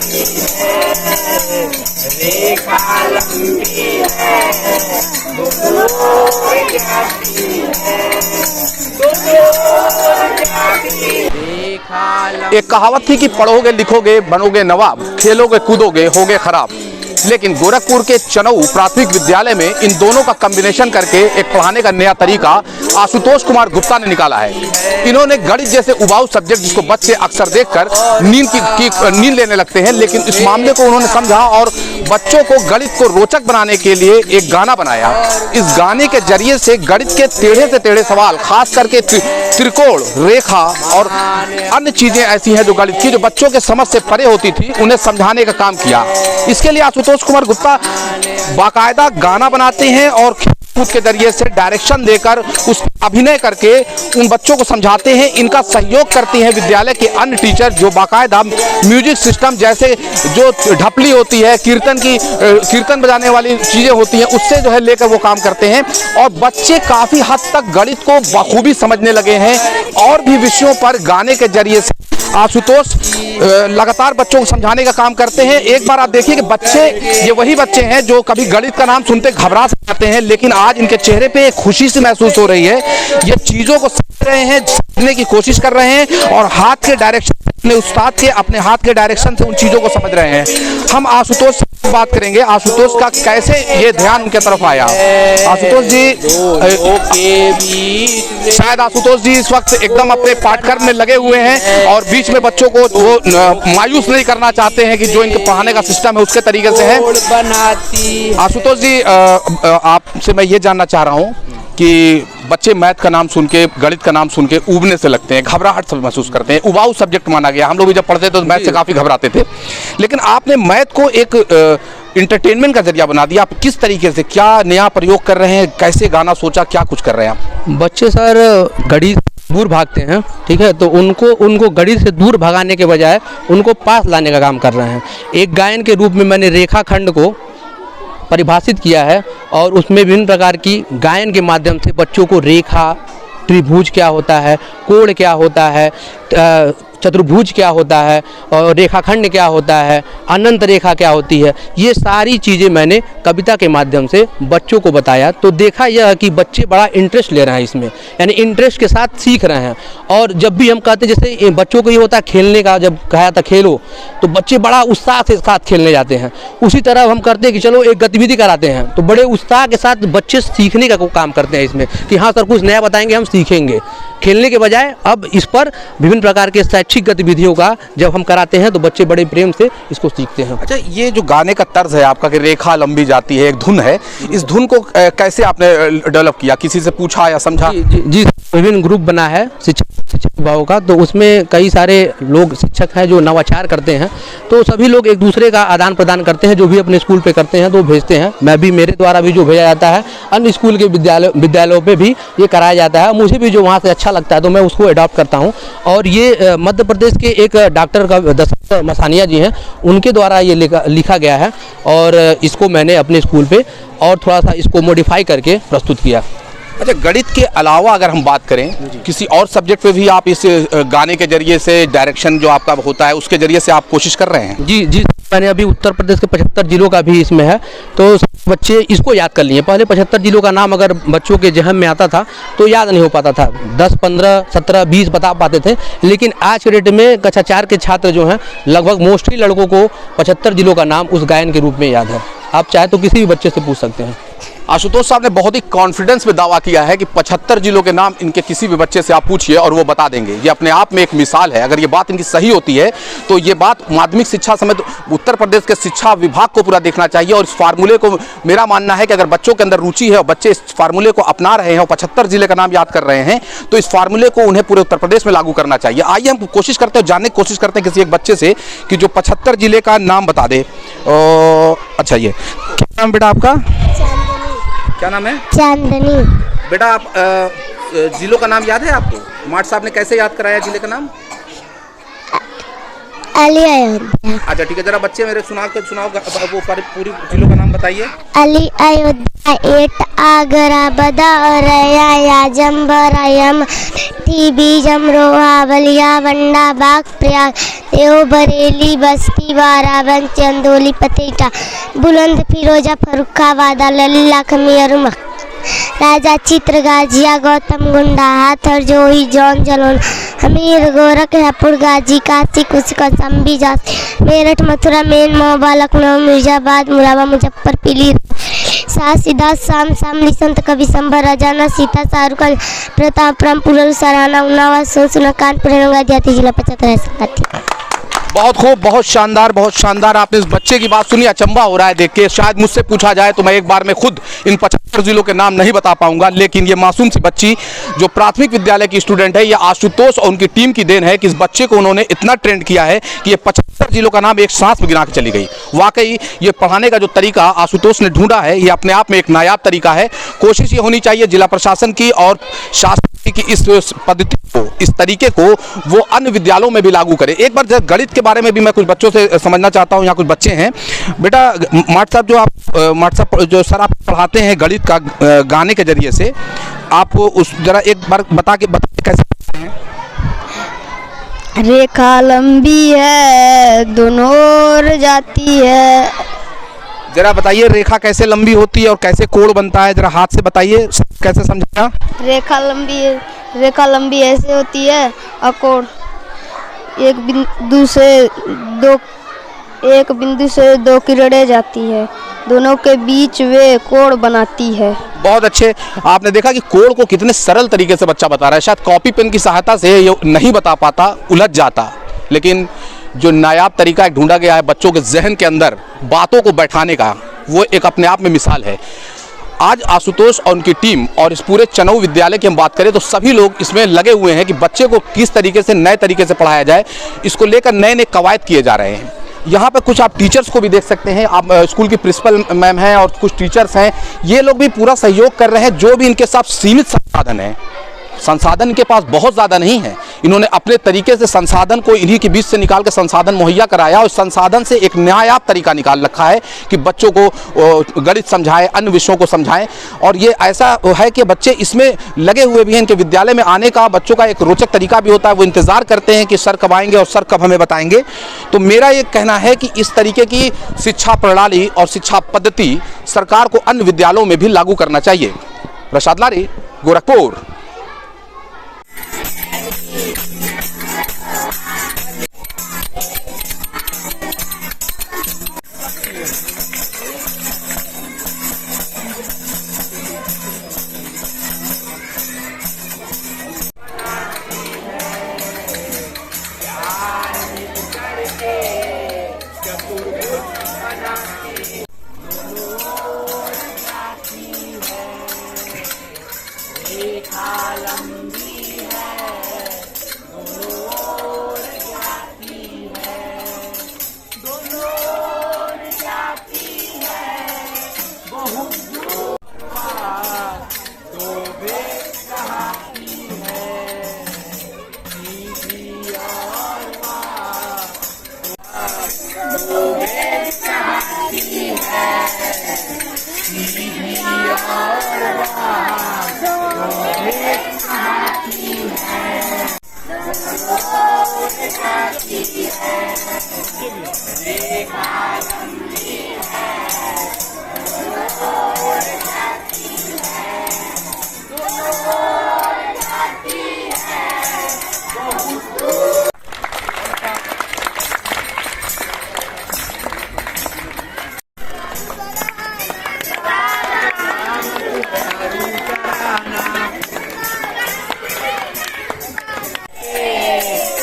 जाती है, रेखा लंबी है, दूर जाती है, दूर जाती है। एक कहावत थी कि पढ़ोगे लिखोगे बनोगे नवाब, खेलोगे कूदोगे होगे खराब। लेकिन गोरखपुर के चनऊ प्राथमिक विद्यालय में इन दोनों का कॉम्बिनेशन करके एक पढ़ाने का नया तरीका आशुतोष कुमार गुप्ता ने निकाला है। इन्होंने गणित जैसे उबाऊ सब्जेक्ट जिसको बच्चे अक्सर देखकर नींद लेने लगते हैं, लेकिन इस मामले को उन्होंने समझा और बच्चों को गणित को रोचक बनाने के लिए एक गाना बनाया। इस गाने के जरिए से गणित के टेढ़े से टेढ़े सवाल, खास करके त्रिकोण, रेखा और अन्य चीजें ऐसी हैं जो गणित की, जो बच्चों के समझ से परे होती थी, उन्हें समझाने का काम किया। इसके लिए आशुतोष कुमार गुप्ता बाकायदा गाना बनाते हैं और खेल के जरिए से डायरेक्शन देकर उस अभिनय करके उन बच्चों को समझाते हैं। इनका सहयोग करती हैं विद्यालय के अन्य टीचर जो बाकायदा म्यूजिक सिस्टम जैसे जो ढपली होती है, कीर्तन बजाने वाली चीजें होती हैं, उससे जो है लेकर वो काम करते हैं और बच्चे काफी हद तक गणित को बखूबी समझने लगे हैं। और भी विषयों पर गाने के जरिए से आशुतोष लगातार बच्चों को समझाने का काम करते हैं। एक बार आप देखिए कि बच्चे, ये वही बच्चे हैं जो कभी गणित का नाम सुनते घबरा जाते हैं, लेकिन आज इनके चेहरे पे एक खुशी सी महसूस हो रही है। ये चीजों को समझ रहे हैं, समझने की कोशिश कर रहे हैं और हाथ के डायरेक्शन, अपने उस्ताद के अपने हाथ के डायरेक्शन से उन चीजों को समझ रहे हैं। हम आशुतोष से बात करेंगे, आशुतोष का कैसे ये ध्यान उनके तरफ आया। आशुतोष जी, शायद आशुतोष जी इस वक्त एकदम अपने पाठ्यक्रम में लगे हुए हैं और बीच में बच्चों को वो मायूस नहीं करना चाहते हैं कि जो इनके पढ़ाने का सिस्टम है उसके तरीके से है। आशुतोष जी, आपसे मैं ये जानना चाह रहा हूँ कि बच्चे मैथ का नाम सुन के, गणित का नाम सुन के उबने से लगते हैं, घबराहट महसूस करते हैं, उबाऊ सब्जेक्ट माना गया। हम लोग भी जब पढ़ते थे तो मैथ से काफ़ी घबराते थे, लेकिन आपने मैथ को एक इंटरटेनमेंट का जरिया बना दिया। आप किस तरीके से, क्या नया प्रयोग कर रहे हैं, कैसे गाना सोचा, क्या कुछ कर रहे हैं आप? बच्चे सर गणित दूर भागते हैं, ठीक है, तो उनको गणित से दूर भगाने के बजाय उनको पास लाने का काम कर रहे हैं। एक गायन के रूप में मैंने रेखाखंड को परिभाषित किया है और उसमें विभिन्न प्रकार की गायन के माध्यम से बच्चों को रेखा, त्रिभुज क्या होता है, कोण क्या होता है, चतुर्भुज क्या होता है और रेखाखंड क्या होता है, अनंत रेखा क्या होती है, ये सारी चीज़ें मैंने कविता के माध्यम से बच्चों को बताया। तो देखा यह कि बच्चे बड़ा इंटरेस्ट ले रहे हैं इसमें, यानी इंटरेस्ट के साथ सीख रहे हैं। और जब भी हम कहते, जैसे बच्चों को ये होता है खेलने का, जब कहा था खेलो तो बच्चे बड़ा उत्साह के साथ खेलने जाते हैं। उसी तरह हम करते हैं कि चलो एक गतिविधि कराते हैं तो बड़े उत्साह के साथ बच्चे सीखने का काम करते हैं इसमें, कि हाँ सर कुछ नया बताएंगे, हम सीखेंगे। खेलने के बजाय अब इस पर विभिन्न प्रकार के शैक्षिक गतिविधियों का जब हम कराते हैं तो बच्चे बड़े प्रेम से इसको सीखते हैं। अच्छा, ये जो गाने का तर्ज है आपका कि रेखा लंबी जाती है, एक धुन है, इस धुन को कैसे आपने डेवलप किया? किसी से पूछा या समझा? जी, विभिन्न ग्रुप बना है शिक्षक विभागों का, तो उसमें कई सारे लोग शिक्षक हैं जो नवाचार करते हैं, तो सभी लोग एक दूसरे का आदान प्रदान करते हैं। जो भी अपने स्कूल पे करते हैं तो भेजते हैं, मैं भी, मेरे द्वारा भी जो भेजा जाता है, अन्य स्कूल के विद्यालयों पे भी ये कराया जाता है। मुझे भी जो वहाँ से अच्छा लगता है तो मैं उसको अडॉप्ट करता हूँ। और ये मध्य प्रदेश के एक डॉक्टर का दशरथ मसानिया जी हैं, उनके द्वारा ये लिखा गया है और इसको मैंने अपने स्कूल पे और थोड़ा सा इसको मॉडिफाई करके प्रस्तुत किया। अच्छा, गणित के अलावा अगर हम बात करें किसी और सब्जेक्ट पे भी आप इस गाने के जरिए से, डायरेक्शन जो आपका होता है उसके जरिए से आप कोशिश कर रहे हैं? जी, मैंने अभी उत्तर प्रदेश के 75 जिलों का भी इसमें है, तो बच्चे इसको याद कर लिए। पहले 75 जिलों का नाम अगर बच्चों के जहन में आता था तो याद नहीं हो पाता था, 10, 15, 17, 20 बता पाते थे, लेकिन आज के डेट में कक्षा 4 के छात्र जो हैं, लगभग मोस्टली लड़कों को 75 जिलों का नाम उस गायन के रूप में याद है। आप चाहे तो किसी भी बच्चे से पूछ सकते हैं। आशुतोष साहब ने बहुत ही कॉन्फिडेंस में दावा किया है कि 75 जिलों के नाम इनके किसी भी बच्चे से आप पूछिए और वो बता देंगे। ये अपने आप में एक मिसाल है। अगर ये बात इनकी सही होती है तो ये बात माध्यमिक शिक्षा समेत उत्तर प्रदेश के शिक्षा विभाग को पूरा देखना चाहिए। और इस फार्मूले को, मेरा मानना है कि अगर बच्चों के अंदर रुचि है और बच्चे इस फार्मूले को अपना रहे हैं और 75 जिले का नाम याद कर रहे हैं, तो इस फार्मूले को उन्हें पूरे उत्तर प्रदेश में लागू करना चाहिए। आइए हम कोशिश करते हैं, जानने की कोशिश करते हैं किसी एक बच्चे से कि जो 75 जिले का नाम बता दे। अच्छा, ये क्या नाम बेटा आपका? क्या नाम है? चांदनी। बेटा, आप जिलों का नाम याद है आपको? मार्ट साहब ने कैसे याद कराया जिले का नाम? अली अयोध्या। अच्छा ठीक है, जरा बच्चे मेरे सुनाओ वो पूरी जिलों का नाम बताइए। अली अयोध्या, एट, आगरा, बदाऊं, आजम, बरयम, कामार्थी बीज अमरोहा बलिया बंडा बाग प्रयाग देव बरेली बस्ती बाराबंद चंदौली पतेटा बुलंद फिरोजा फर्रुखाबाद ललिला खमीर राजा चित्र गाजिया गौतम गुंडा हाथर जोही जौन जलोन हमीर गोरख हापुड़ गाजी काशी कुछ कौशाम्बी जात मेरठ मथुरा मेन मोहबा लखनऊ मिर्जाबाद मुराबा मुजफ्फर पीली सासिदा शाम शामली संत कवि संभर राजाना सीता शाहरुख प्रतापपुरम पुरल सराना उन्नावा सोसना कानपुर जाती जिला 75 बहुत खूब, बहुत शानदार। आपने इस बच्चे की बात सुनी, अचंभा हो रहा है देख के। शायद मुझसे पूछा जाए तो मैं एक बार में खुद इन 75 जिलों के नाम नहीं बता पाऊंगा, लेकिन ये मासूम सी बच्ची जो प्राथमिक विद्यालय की स्टूडेंट है, ये आशुतोष और उनकी टीम की देन है कि इस बच्चे को उन्होंने इतना ट्रेंड किया है कि ये 75 जिलों का नाम एक सांस में गिना के चली गई। वाकई ये पढ़ाने का जो तरीका आशुतोष ने ढूंढा है, ये अपने आप में एक नायाब तरीका है। कोशिश ये होनी चाहिए जिला प्रशासन की और शासन की इस पद्धति को, इस तरीके को वो अन्य विद्यालयों में भी लागू करें। एक बार गणित के बारे में भी मैं कुछ बच्चों से समझना चाहता हूँ। यहाँ कुछ बच्चे हैं। बेटा माट साहब जो सर आप पढ़ाते हैं गणित का गाने के जरिए से, आप उस जरा एक बार बता के कैसे पढ़ाते हैं? रेखा लंबी है दोनों ओर जाती है। जरा बताइए रेखा कैसे लंबी होती है और कैसे कोण बनता है, जरा हाथ से बताइए, कैसे समझाना? रेखा लंबी ऐसे होती है और कोण एक बिंदु से दो किरणें जाती है, दोनों के बीच वे कोण बनाती है। बहुत अच्छे। आपने देखा कि कोण को कितने सरल तरीके से बच्चा बता रहा है। शायद कॉपी पेन की सहायता से ये नहीं बता पाता, उलझ जाता, लेकिन जो नायाब तरीका ढूंढा गया है बच्चों के जहन के अंदर बातों को बैठाने का, वो एक अपने आप में मिसाल है। आज आशुतोष और उनकी टीम और इस पूरे चनऊ विद्यालय की हम बात करें तो सभी लोग इसमें लगे हुए हैं कि बच्चे को किस तरीके से नए तरीके से पढ़ाया जाए। इसको लेकर नए नए कवायद किए जा रहे हैं। यहाँ पर कुछ आप टीचर्स को भी देख सकते हैं। आप स्कूल की प्रिंसिपल मैम हैं और कुछ टीचर्स हैं, ये लोग भी पूरा सहयोग कर रहे हैं। जो भी इनके साथ सीमित संसाधन है, संसाधन इनके पास बहुत ज़्यादा नहीं है, इन्होंने अपने तरीके से संसाधन को इन्हीं के बीच से निकाल के संसाधन मुहैया कराया और संसाधन से एक नायाब तरीका निकाल रखा है कि बच्चों को गणित समझाएं, अन्य विषयों को समझाएं। और ये ऐसा है कि बच्चे इसमें लगे हुए भी हैं। इनके विद्यालय में आने का बच्चों का एक रोचक तरीका भी होता है, वो इंतज़ार करते हैं कि सर कब आएंगे और सर कब हमें बताएंगे। तो मेरा ये कहना है कि इस तरीके की शिक्षा प्रणाली और शिक्षा पद्धति सरकार को अन्य विद्यालयों में भी लागू करना चाहिए। प्रसाद लारी, गोरखपुर।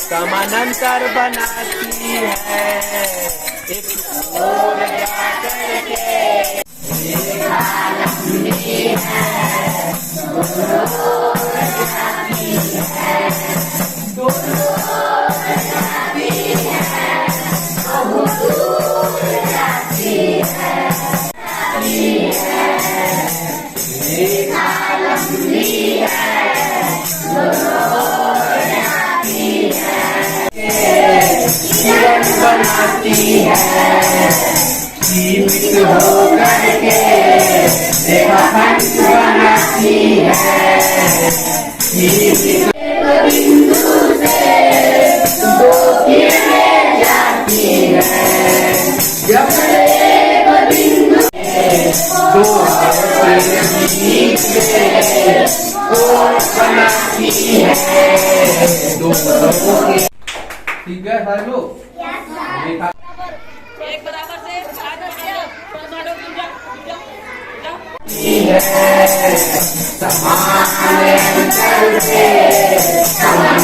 समानांतर बनाती है एक और जाकर के बनाती है जीवित होकर के देखा बनाती है जीवित ठीक है सारे लोग रेखा एक बराबर से साथ में थोड़ा पूजा समान अंतर पे समान